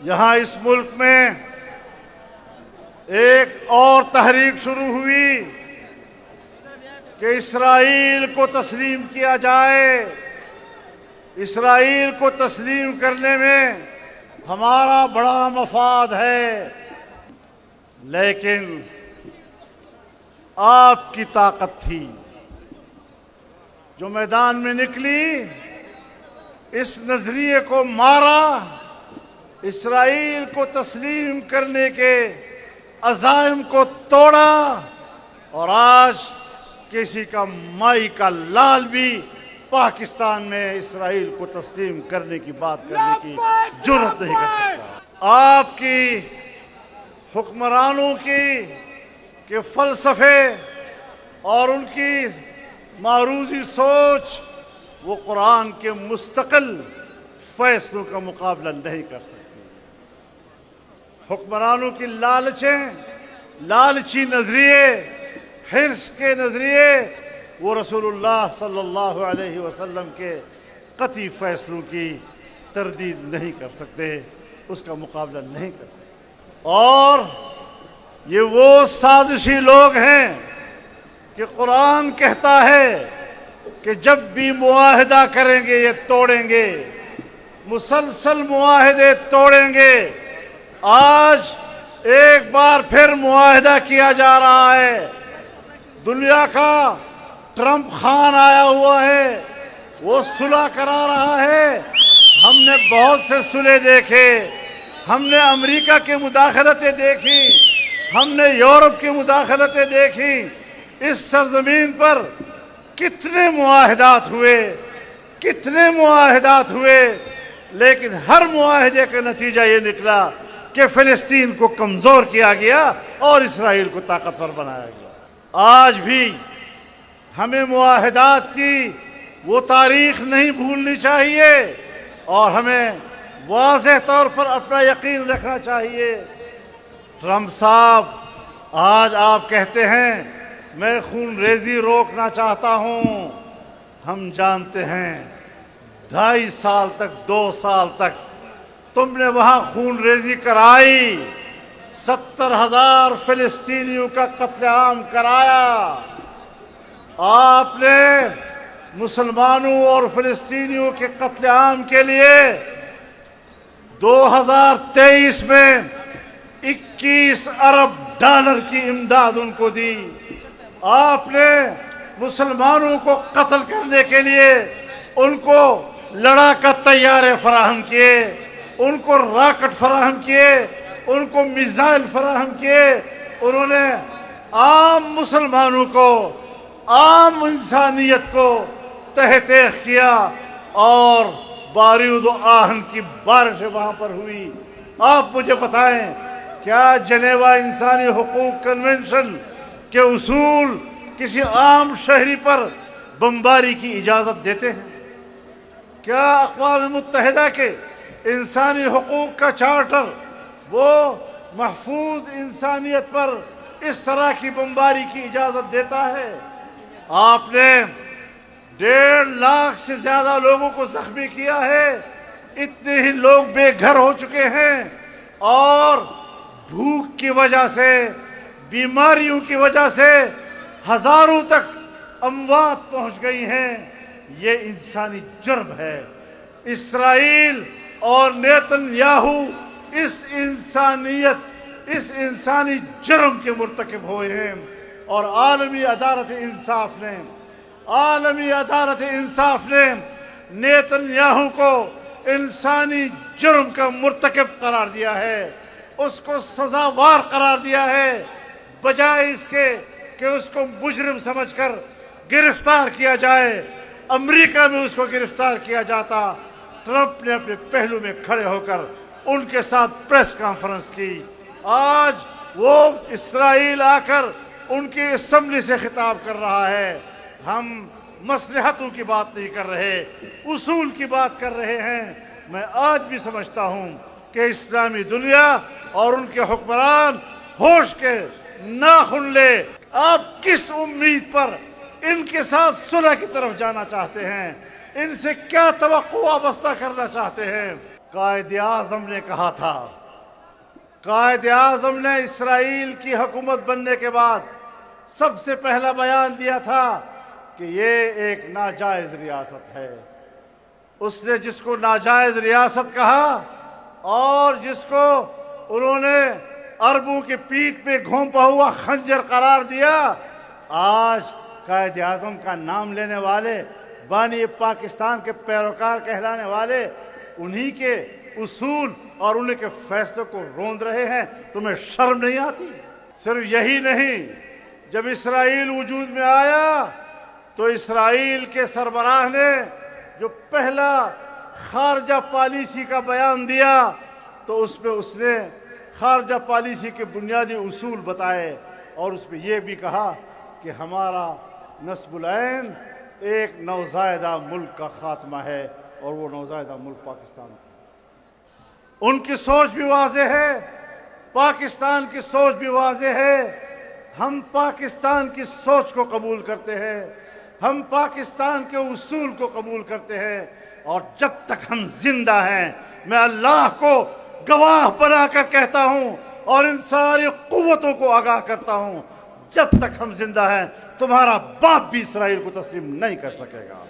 یہاں اس ملک میں ایک اور تحریک شروع ہوئی کہ اسرائیل کو تسلیم کیا جائے۔ اسرائیل کو تسلیم کرنے میں ہمارا بڑا مفاد ہے، لیکن آپ کی طاقت تھی جو میدان میں نکلی، اس نظریے کو مارا، اسرائیل کو تسلیم کرنے کے عزائم کو توڑا، اور آج کسی کا مائی کا لال بھی پاکستان میں اسرائیل کو تسلیم کرنے کی بات کرنے کی جرأت نہیں کر سکتا۔ آپ کی حکمرانوں کے فلسفے اور ان کی معروضی سوچ وہ قرآن کے مستقل فیصلوں کا مقابلہ نہیں کر سکتی۔ حکمرانوں کی لالچی نظریے، حرص کے نظریے وہ رسول اللہ صلی اللہ علیہ وسلم کے قطعی فیصلوں کی تردید نہیں کر سکتے، اس کا مقابلہ نہیں کر سکتے۔ اور یہ وہ سازشی لوگ ہیں کہ قرآن کہتا ہے کہ جب بھی معاہدہ کریں گے یہ توڑیں گے، مسلسل معاہدے توڑیں گے۔ آج ایک بار پھر معاہدہ کیا جا رہا ہے، دنیا کا ٹرمپ خان آیا ہوا ہے، وہ صلح کرا رہا ہے۔ ہم نے بہت سے صلح دیکھے، ہم نے امریکہ کی مداخلتیں دیکھی، ہم نے یورپ کی مداخلتیں دیکھی۔ اس سرزمین پر کتنے معاہدات ہوئے، لیکن ہر معاہدے کا نتیجہ یہ نکلا کہ فلسطین کو کمزور کیا گیا اور اسرائیل کو طاقتور بنایا گیا۔ آج بھی ہمیں معاہدات کی وہ تاریخ نہیں بھولنی چاہیے، اور ہمیں واضح طور پر اپنا یقین رکھنا چاہیے۔ ٹرمپ صاحب، آج آپ کہتے ہیں میں خون ریزی روکنا چاہتا ہوں۔ ہم جانتے ہیں 2.5 سال تک 2 سال تک تم نے وہاں خون ریزی کرائی، 70,000 فلسطینیوں کا قتل عام کرایا۔ آپ نے مسلمانوں اور فلسطینیوں کے قتل عام کے لیے 2023 میں 21 ارب ڈالر کی امداد ان کو دی۔ آپ نے مسلمانوں کو قتل کرنے کے لیے ان کو لڑاکا طیارے فراہم کیے، ان کو راکٹ فراہم کیے، ان کو میزائل فراہم کیے۔ انہوں نے عام مسلمانوں کو، عام انسانیت کو تحت تیغ کیا، اور بارود و آہن کی بارشیں وہاں پر ہوئی۔ آپ مجھے بتائیں، کیا جنیوا انسانی حقوق کنونشن کے اصول کسی عام شہری پر بمباری کی اجازت دیتے ہیں؟ کیا اقوام متحدہ کے انسانی حقوق کا چارٹر وہ محفوظ انسانیت پر اس طرح کی بمباری کی اجازت دیتا ہے؟ آپ نے 1.5 لاکھ سے زیادہ لوگوں کو زخمی کیا ہے، اتنے ہی لوگ بے گھر ہو چکے ہیں، اور بھوک کی وجہ سے، بیماریوں کی وجہ سے ہزاروں تک اموات پہنچ گئی ہیں۔ یہ انسانی جرم ہے۔ اسرائیل اور نیتن یاہو اس انسانی جرم کے مرتکب ہوئے ہیں، اور عالمی عدالت انصاف نے نیتن یاہو کو انسانی جرم کا مرتکب قرار دیا ہے، اس کو سزاوار قرار دیا ہے، بجائے اس کے کہ اس کو مجرم سمجھ کر گرفتار کیا جائے۔ امریکہ میں اس کو گرفتار کیا جاتا، ٹرمپ نے اپنے پہلو میں کھڑے ہو کر ان کے ساتھ پریس کانفرنس کی۔ آج وہ اسرائیل آ کر ان کی اسمبلی سے خطاب کر رہا ہے۔ ہم مصلحتوں کی بات نہیں کر رہے، اصول کی بات کر رہے ہیں۔ میں آج بھی سمجھتا ہوں کہ اسلامی دنیا اور ان کے حکمران ہوش کے ناخن لے۔ آپ کس امید پر ان کے ساتھ صلح کی طرف جانا چاہتے ہیں؟ ان سے کیا توقع وابستہ کرنا چاہتے ہیں؟ قائد اعظم نے کہا تھا، قائد اعظم نے اسرائیل کی حکومت بننے کے بعد سب سے پہلا بیان دیا تھا کہ یہ ایک ناجائز ریاست ہے۔ اس نے جس کو ناجائز ریاست کہا اور جس کو انہوں نے عربوں کی پیٹھ پہ گھونپا ہوا خنجر قرار دیا، آج قائد اعظم کا نام لینے والے، بانی پاکستان کے پیروکار کہلانے والے، انہی کے اصول اور انہی کے فیصلوں کو روند رہے ہیں۔ تمہیں شرم نہیں آتی؟ صرف یہی نہیں، جب اسرائیل وجود میں آیا تو اسرائیل کے سربراہ نے جو پہلا خارجہ پالیسی کا بیان دیا تو اس میں اس نے خارجہ پالیسی کے بنیادی اصول بتائے، اور اس میں یہ بھی کہا کہ ہمارا نسب العین ایک نوزائیدہ ملک کا خاتمہ ہے، اور وہ نوزائیدہ ملک پاکستان ہے۔ ان کی سوچ بھی واضح ہے، پاکستان کی سوچ بھی واضح ہے۔ ہم پاکستان کی سوچ کو قبول کرتے ہیں، ہم پاکستان کے اصول کو قبول کرتے ہیں، اور جب تک ہم زندہ ہیں، میں اللہ کو گواہ بنا کر کہتا ہوں اور ان ساری قوتوں کو آگاہ کرتا ہوں، جب تک ہم زندہ ہیں تمہارا باپ بھی اسرائیل کو تسلیم نہیں کر سکے گا۔